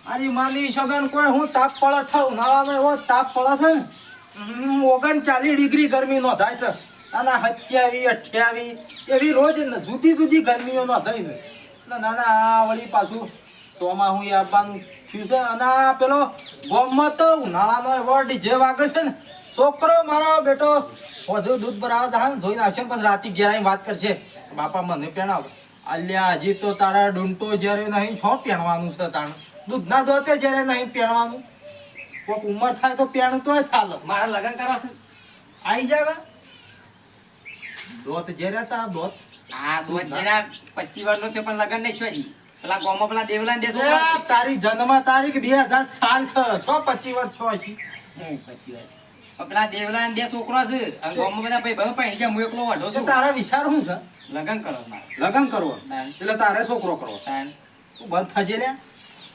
અરે માની સગન કોઈ હું તાપ પડે છે ઉનાળામાં એવો તાપ પડે છે ને 39 ડિગ્રી ગરમી નોંધાય છે અને 27 28 એવી રોજ જુદી જુદી ગરમીઓ નોંધાય છે એટલે નાના આ વળી પાછું ચોમાસું આવવાનું થયું છે અને આ પેલો ગોમમાં તો ઉનાળાનો એવો ડીજે વાગે છે ને છોકરો મારો બેટો વધુ દૂધ ભરાવા જાય જોઈને આવશે ને પછી રાતે ઘેર આવીને વાત કરશે બાપા મને પહેણાવ અલ્યા હજી તો તારા ડૂંટો જ્યારે નહીં છો પહેણવાનું છે તાણ દૂધ ના દોતે જ્યારે નહીં પહેણવાનું કોઈક ઉંમર થાય તો પહેણ તો ચાલે મારા લગ્ન કરવા છે આવી જાય દોત જ્યારે તારા દોત હા તો જરા 25 વર્ષનો છે પણ લગ્ન નહીં છોડી પેલા ગોમો પેલા દેવલાને દેશો તારી જન્મ તારીખ 2000 સાલ છે 25 વર્ષ છો છે 25 વર્ષ પેલા દેવલાને બે છોકરો છે અને ગોમો બધા ભાઈ બધો પૈણી ગયા હું એકલો વાઢો છું તારા વિચાર શું છે લગ્ન કરો મારે લગ્ન કરવો એટલે તારે છોકરો કરવો તાન તું બંધ થજે લે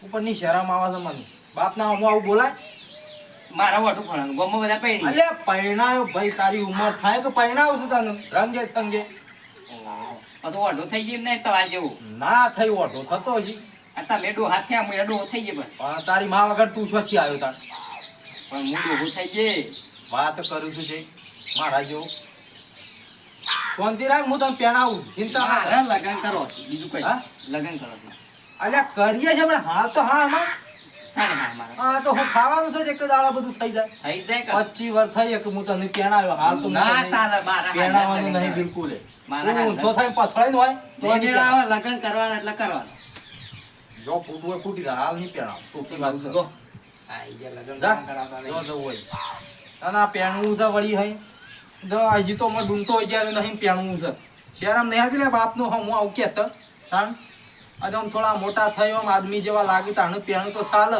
ઉપરની શરમ આવે છે મને બાપ ના હું આવું બોલાય મારા વાઢું ભણવાનું ગોમો બધા પૈણી અલે પૈણાયો ભાઈ તારી ઉંમર થાય કે પૈણાવશે તને રંગે સંગે પછી વાઢો થઈ ગઈ ને તમારે જેવું ના થઈ ઓઢો થતો હજી આ તમે ડોહા થયા હું ડોહો થઈ ગઈ પણ તારી માં વગર તું શોથી આવ્યો તાર પણ હું ડોહો થઈ ગઈ વાત કરું છું છે મારા જેવો શાંતિ રાખ હું તને પેણાવું ચિંતા ના કર. મારે લગ્ન કરો છે બીજું કઈ હા? લગ્ન કરો છે અલ્યા કરીએ છે પણ હાલ તો હા હમણાં સાને મારે હા તો હું ખાવાનું છે જ એક દાડા બધું થઈ જાય થઈ જાય કે 25 વર્ષ થઈ એક હું તને પેણાવ્યો હાલ તો ના ચાલે મારા પેણાવાનું નહીં બિલકુલ મારા હાથ ઊંચો થઈને પછડાઈને હોય તો નહીં મેળાવા લગ્ન કરવાના એટલે કરવાના જો ફૂટવું હોય ફૂટી જાય હાલ નહીં પેણાવ ચોખ્ખી વાત છે જો આઈ ગયા લગ્ન જા કરાવતા જો જવું હોય અને આ પેણવું છે વળી હઈ જો હજી તો મને ડૂંટો હોય ત્યારે નહીં પેણવું છે શહેરામ નહીં આવતી લે બાપનું હું આવું કહેતો તાણ આજે આમ થોડા મોટા થયો આમ આદમી જેવા લાગી તાણું પેણું તો ચાલે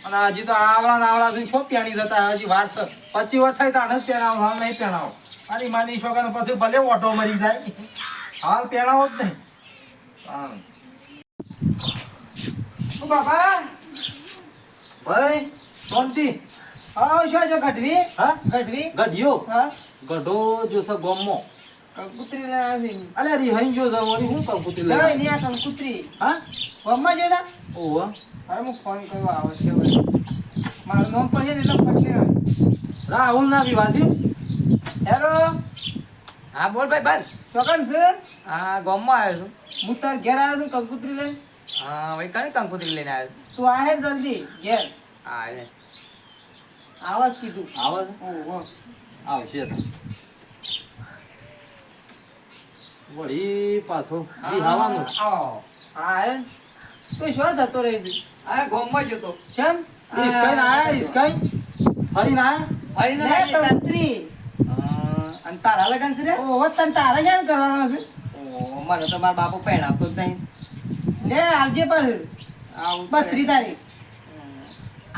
અને હજી તો આવડા નાવડા થઈને છો પેણી જતા હજી વાર છે 25 વર્ષ થાય તાણ જ પેણાવો હાલ નહીં પેણાવો અરે માની છોકરાને પછી ભલે ઓટો મરી જાય હાલ પેણાવો જ નહીં હા ઓ બાપા ભાઈ શાંતિ હા શું છે ગઢવી હા ગઢવી ગઢિયો હા ગઢો જો છે ગોમો કંકુત્રી ના છે અલે રિહાઈ જો છે વળી હું કંકુતરી લે લઈ ની આ કંકુત્રી હા ગમમાં જો તા ઓહો અરે હું ફોન કરવા આવે છે હવે મારું નામ પણ છે ને એટલે પટલે રાહુલ ના વિવાસી હેલો હા બોલ ભાઈ બસ ચોકન છે હા ગોમમાં આવ્યો છું હું તાર ઘેર આવ્યો છું કંકુત્રી લઈ હા ભાઈ કઈ કંકોત્રી લઈને આવ્યો તું આહે જલ્દી ઘેર હા આવા સીધું આવે ઓહો આવશે તો વળી પાછો વિહાવાનું આવો હા હે તું શું જતો રહી છે અરે ગોમમાં જતો કેમ ઈસકાઈ ના આયા ઈસકાઈ ફરી ના આયા ફરીને લે કંકુત્રી અને તારા લગન છે રે ઓહો તને તારે ક્યાં કરવાનો છે ઓ મને તો મારા બાપુ પહેણાવતો જ નહીં લે આવજે પણ આવું 32 તારીખ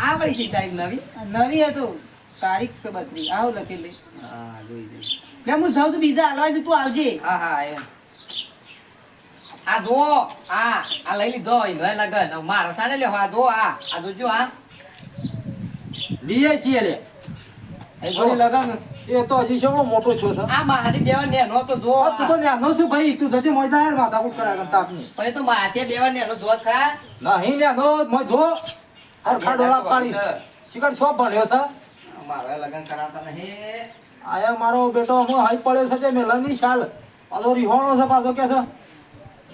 આ વળી છે તારીખ નવી નવી હતું તારીખ છે 32 આવું લખેલી હા જોઈ જોઈ લે હું જાઉં છું બીજા હાલવા છું તું આવજે હા હા એમ આ જો આ લઈ લીધો હોય લગન મારો સાને લ્યો આ જો આ જોજો આ લીએ છીએ લે એ જો વળી લગન એ તો હજી શેવડો મોટો છો છે આ માથે બેવર નેનો તો જો તું તો ન્યાનો છે ભાઈ તું જજે મોય હેડ માથા કુટ કરા કરતા આપની પણ એ તો માથે બેવર નેનો જો ખરા નહીં ન્યાનો મો જો હરખા ડોળા પાડી શિકાર શોપ ભણ્યો છે મારો લગન કરાવતા નહીં આયા મારો બેટો હું હાઈ પડ્યો છે તે મેલની શાલ પાછો રીહોણો છે પાછો કે છે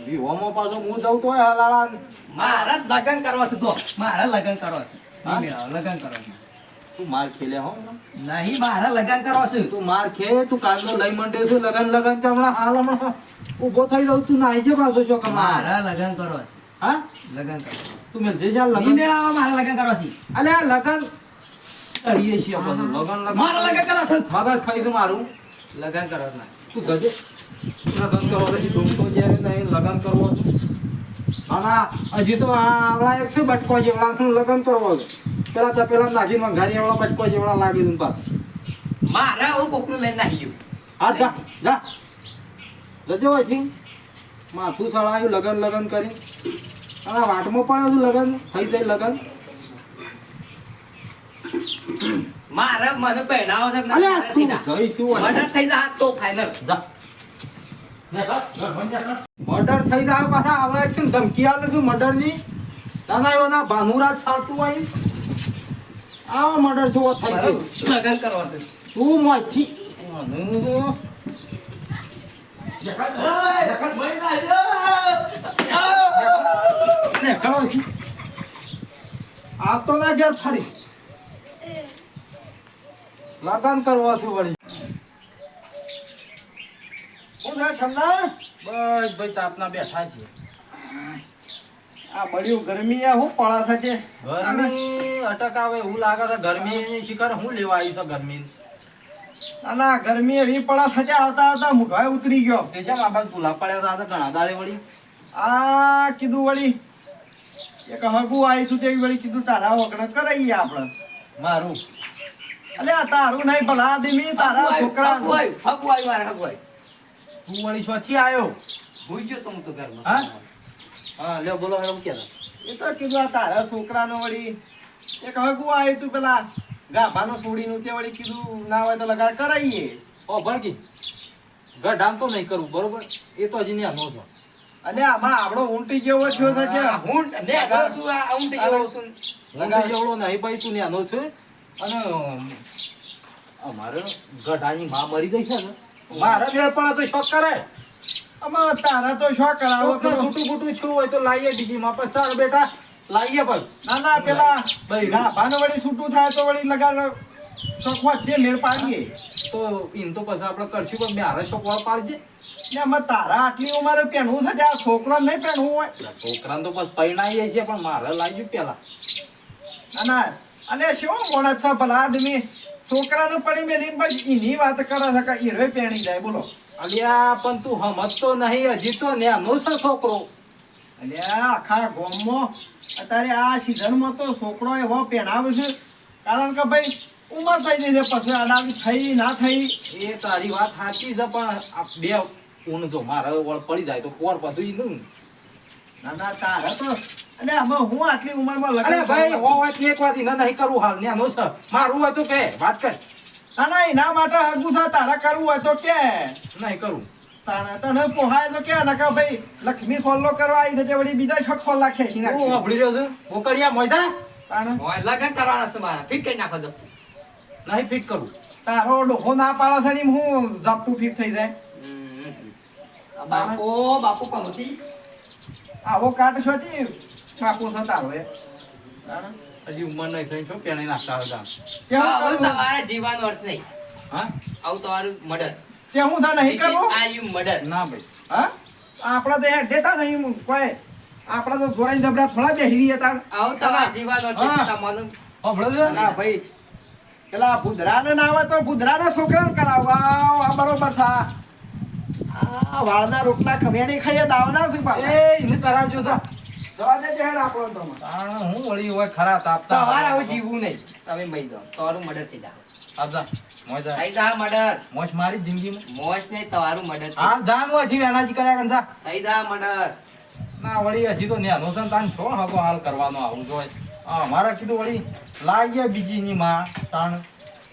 રીહોમાં પાછો હું જઉં તોય હલાળા મારા લગન કરવા છે જો મારા લગન કરવા છે હા? નહીં મેળાવો, લગન કરવા છે તું માર ખેલે હો નહીં મારા લગન કરવા છે તું માર ખે તું કાલનો લઈ મંડે છે લગન લગન છે હમણાં હાલ હમણાં ઊભો થઈ જાઉં તું નાઈ જે પાછો છો કમાર મારા લગન કરવા છે હા લગન કરવા તું મેલ જે જા નહીં લગન મેળાવો, મારા લગન કરવા છે અલે આ લગન કરીએ છીએ બધું લગન લગન મારા લગન કરવા છે મગજ ખાઈ દઉં મારું લગન કરવા છે તું ગજે લગન કરો છે ડૂમતો જ્યારે નહીં લગન કરવો છે ના હજી તો આવડા એક છે બટકો જેવડાનું લગન કરવો છે પેલા તો પેલા નાખી મંઘારી એવડા બટકો જેવડા લાગી દઉં પાસ મારા હું કોકનું લઈને આવી ગયું હા જા જા જજો અહીંથી માથું સળાયું લગન લગન કરી અને વાટમાં પડ્યો છું લગન થઈ જાય લગન મારે મને પહેરાવો છે અલે તું જઈશું મર્ડર થઈ જાય તો ફાઇનલ જા મર્ડર થઈ જાય પાછા આવડે છે ને ધમકી આલે છે મર્ડર ની ના ના એવો ના ભાનુરાજ ચાલતું હોય આ મર્ડર જેવો થઈ ગયો લગન કરવા છે તું મોથી આ તો ના ઘેર ફરી લગન કરવા છું વળી શું છે છમના? બસ ભાઈ તાપના બેઠા છીએ આ બળ્યું ગરમી આ હું પડા છે ગરમી અટક આવે એવું લાગે છે ગરમી શિખર હું લેવા આવી છે ગરમી ના ગરમી એવી પડા થશે આવતા આવતા મુઢાય ઉતરી ગયો તે છે આ બાજુ ભૂલા પડ્યા હતા ઘણા દાડે વળી આ કીધું વળી એક હગું આવી છું તેવી વળી કીધું તારા વગણ કરાઈએ આપણે મારું અલે આ તારું નહીં ભલા આદમી તારા છોકરા હગુ આવ્યું મારે હગુ આવ્યું તું વળી શોથી આવ્યો ભૂઈ ગયો તો હું તો ઘરમાં હા? હા લ્યો બોલો એમ કે એ તો કીધું આ તારા છોકરાનો વળી એક હગું આવ્યું તું પેલા ગાભાનો છોડીનું તે વળી કીધું ના હોય તો લગાડ કરાઈએ ઓ ભરકી ગઢામ તો નહીં કરવું બરોબર એ તો હજી ન્યા નો છો અને આમાં આપણો ઊંટી જેવો થયો છે હું ને આગળ શું આ ઊંટી જેવડો છું લગાડ જેવડો નહીં ભાઈ તું ન્યાનો છે અને અમારે ગઢાની માં મરી ગઈ છે ને મારે મેળ પડે તો શોખ કરે આમાં તારા તો શું કરાવો કોકને છૂટું બૂટું છું હોય તો લાવીએ બીજી માં પછી તાર બેટા લાવીએ પણ ના ના પેલા ભાઈ. ગાભાનો વળી છૂટું થાય તો વળી લગાડ શોખમાં જે મેળ પાડીએ તો એમ તો પછી આપણે કરશું પણ મારે શોખ વાળ પાડજે ને આમાં તારા આટલી ઉંમરે પહેરવું છે આ છોકરા નહીં પહેરવું હોય છોકરાને તો પછી પરણાવીએ છીએ પણ મારે લાવી પેલા ના અને શું મોણસ છે ભલા આદમી છોકરાને પડી મેલીને પછી એની વાત કરે છે કે હીરો પહેણી જાય બોલો અલ્યા પણ તું સમજતો નહીં હજી તો ન્યાનો છે છોકરો એટલે આખા ગામમાં અત્યારે આ સિઝનમાં તો છોકરો એવો પહેણાવે છે કારણ કે ભાઈ ઉંમર થઈ ગઈ છે પછી અડાવી થઈ ના થઈ એ તારી વાત સાચી છે પણ આ બે ઊન જો મારે વળ પડી જાય તો પોર પછી નું ના ના તારે તો એટલે આમાં હું આટલી ઉંમરમાં અરે લગ્ન ભાઈ કરવા- હો વાત એક વાત ના નહીં કરવું હાલ ન્યાનો છે મારું હોય તો કે વાત કર ના ના એના માટે હગું છે તારે કરવું હોય તો કે નહીં કરું તને પોહાય તો કે નકા ભાઈ લક્ષ્મી સોલ્લો કરવા આવી છે વળી બીજા છક સોલ્લા ખેંચી હું નાખી સાંભળી રહ્યો છું પોકળિયા મોયદા તાણે ઓય લગન કરવાના છે મારા ફિટ કરી નાખો જો નહીં ફિટ કરું તારો ડોહો ના પાડે છે ને એમ હું ઝાપટું ફીટ થઈ જાય બાપો પનોતી આવો કાટ છો છે બાપુ છે તારો એ તાણે હજી ઉંમર નહીં થઈ શું પેણી નાખતા હતા કેવું આવું કરવું? તમારે જીવવાનો અર્થ નહીં હા આવું તમારું મર્ડર તે હું છે નહીં કરવું આ યુ મર્ડર ના ભાઈ હા આપણા તો હેડ દેતા નહીં કોઈ આપણા તો જોરાઈ જબરા થોડા બેસી રહીએ તાણ આવું તમારું જીવવાનો અર્થ હા. તમારું સાંભળે છે ના ભાઈ પેલા ભૂદરાને ના આવે તો ભૂદરાના છોકરાને કરાવવા આ બરોબર થા આ વાળના રોટલા ખમ્યાની ખાઈએ દાવના શું પાછા? એ એને કરાવજો તો જવા દેજે હેડ આપણો તો તાણ હું વળી હોય ખરા તાપતા તમારે આવું જીવવું નહીં તમે મરી જાઓ તમારું મર્ડર થઈ જાય આજા મોજા થઈ જા મર્ડર મોજ મારી જિંદગીમાં મોશ નહીં તમારું મર્ડર હાલ જાન હોય હજી વેનાજી કર્યા કંજા થઈ જા મર્ડર ના વળી હજી તો ન્યાનો છે ને તાન છો હગો હાલ કરવાનો આવું જોઈએ મારે કીધું વળી લાવીએ બીજીની માં તાણ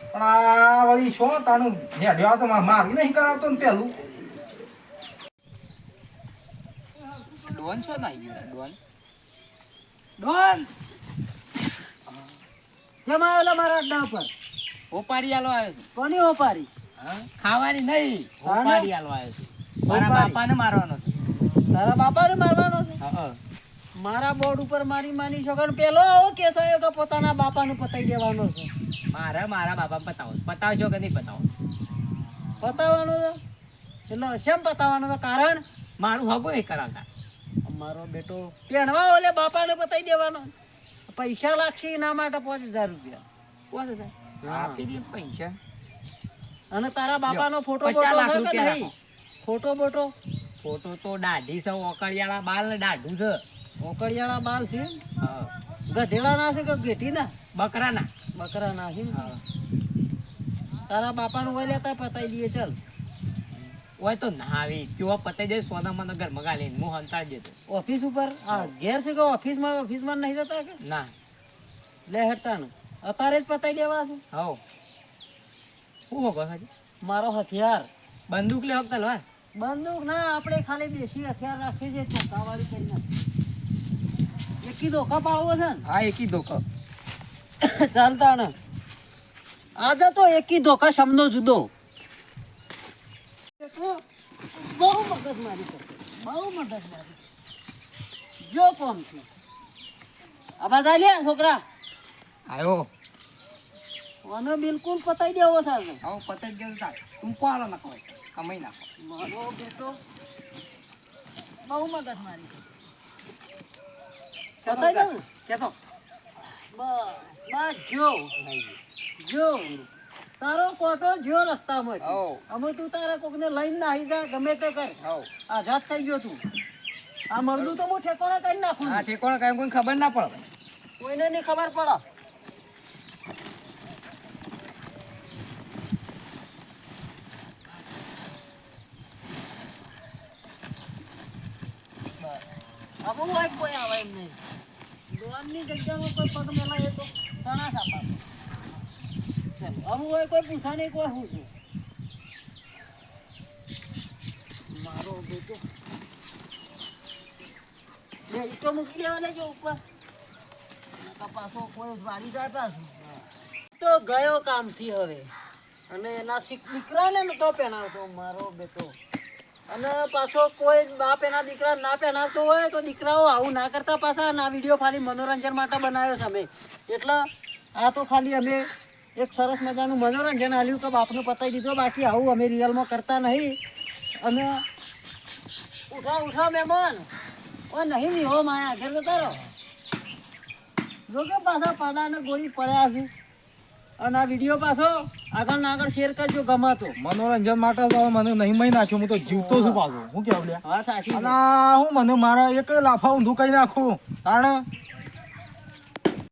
પણ આ વળી શું તાણું નેડ્યો તો મારું નહીં કરાવતો ને પેલું ડોન છો ના ડોન ડોન કેમ આવેલા મારા અડ્ડા પર ઓપારી આલો આવ્યો છે કોની ઓપારી હા? ખાવાની નહીં હા ને? ઓપારી આલો આવ્યો છે મારા ઓપારી? બાપાને મારવાનો છે તારા બાપાને મારવાનો છે હા મારા બોર્ડ ઉપર મારી માની છોકરો પેલો આવો કેસ આવ્યો કે પોતાના બાપાને પતાઈ દેવાનો છે મારા બાપા પતાવશો કે નહીં પતાવો પતાવવાનો છે એટલે શેમ પતાવવાનો છે કારણ મારું હગું નહીં કરાવતા મારો બેટો પેણવા ઓલે બાપાને પતાઈ દેવાનો પૈસા લાગશે એના માટે 5000 રૂપિયા કોણ છે આપી દે પૈસા અને તારા બાપાનો ફોટો 50 બોટો લાખ છે કે રૂપિયા નહીં ફોટો બોટો ફોટો તો દાઢી છે ઓકળિયાળા બાલ ને દાઢું છે ઓકળિયાળા બાલ છે હા. ગધેડા ના છે કે ઘેટીના બકરાના બકરા ના છે ને? હા. તારા બાપાનું વય લેતા પતાઈ દઈએ ચાલ ઓય તો ના આવી તેઓ પતાઈ જાય સોના મને ઘર મગા લઈને હું હંતાડી દેતો ઓફિસ ઉપર આ ઘેર છે કે ઓફિસમાં નહીં જતા કે ના લે હેડતા ને અત્યારે જ પતાઈ દેવા છે હવ શું હોગો સાજી મારો હથિયાર બંદૂક લે હકતા લો બંદૂક ના આપણે ખાલી દેશી હથિયાર રાખીએ છીએ ચોકાવાળી કરીને એકી ધોકા પાડવો છે ને હા એકી ધોકો ચાલતા ને આજે તો એકી ધોકા શબ્દો જુદો બહુ મગજ મારી બહુ મગજ મારી જો કોમ છે આવાજ આલ્યા છોકરા આયો મને બિલકુલ પતાઈ દેવો સાહેબ આવો પતાઈ ગયો તા તું કોalo નાખો કમાઈ નાખો મારો બેટો બહુ મગજ મારી પતાઈ દઉં કેતો બસ જો તારો કોટો જો રસ્તામાં છે. હઉ. અમે તું તારા કોકને લઈને નાહી જા ગમે તે કર હઉ આઝાદ થઈ ગયો તું આ મરદું તો હું ઠેકોણા કરી નાખું આ ઠેકોણા કાંઈ કોઈ ખબર ના પડે કોઈને નહીં ખબર પડે હવે હું એક કોઈ આવે એમ નહીં દોનની જગ્યામાં કોઈ પગ મેલાય તો સણા સાપા ચાલ હવે હોય કોઈ પૂછાણી કોઈ હું છું મારો બેટો બે ઈટો મૂકી દેવાના જો ઉપર નકર પાછો કોઈ વાળી જાય પાછું તો ગયો કામથી હવે અને એના દીકરાને નતો પહેણાવતો મારો બેટો અને પાછો કોઈ બાપ એના દીકરા ના પહેણાવતો હોય તો દીકરાઓ આવું ના કરતા પાછા ના વિડીયો ખાલી મનોરંજન માટે બનાવ્યો છે અમે એટલે આ તો ખાલી અમે એક સરસ મજાનું મનોરંજન આલ્યું કે બાપને પતાવી દીધો બાકી આવું અમે રિયલમાં કરતા નહીં અને ઉઠા મહેમાન ઓ નહીં ની હો માયા ઘર જતા રહો જો કે પાછા પાડાને ગોળી પડ્યા છે અને આ વિડીયો પાછો આગળ ને આગળ શેર કરજો ગમાતો મનોરંજન માટે તો મને નહીં મહી નાખ્યો હું તો જીવતો છું પાછો હું કેવું લ્યા હા સાચી અને હું મને મારા એક લાફા ઊંધું કરી નાખું કારણ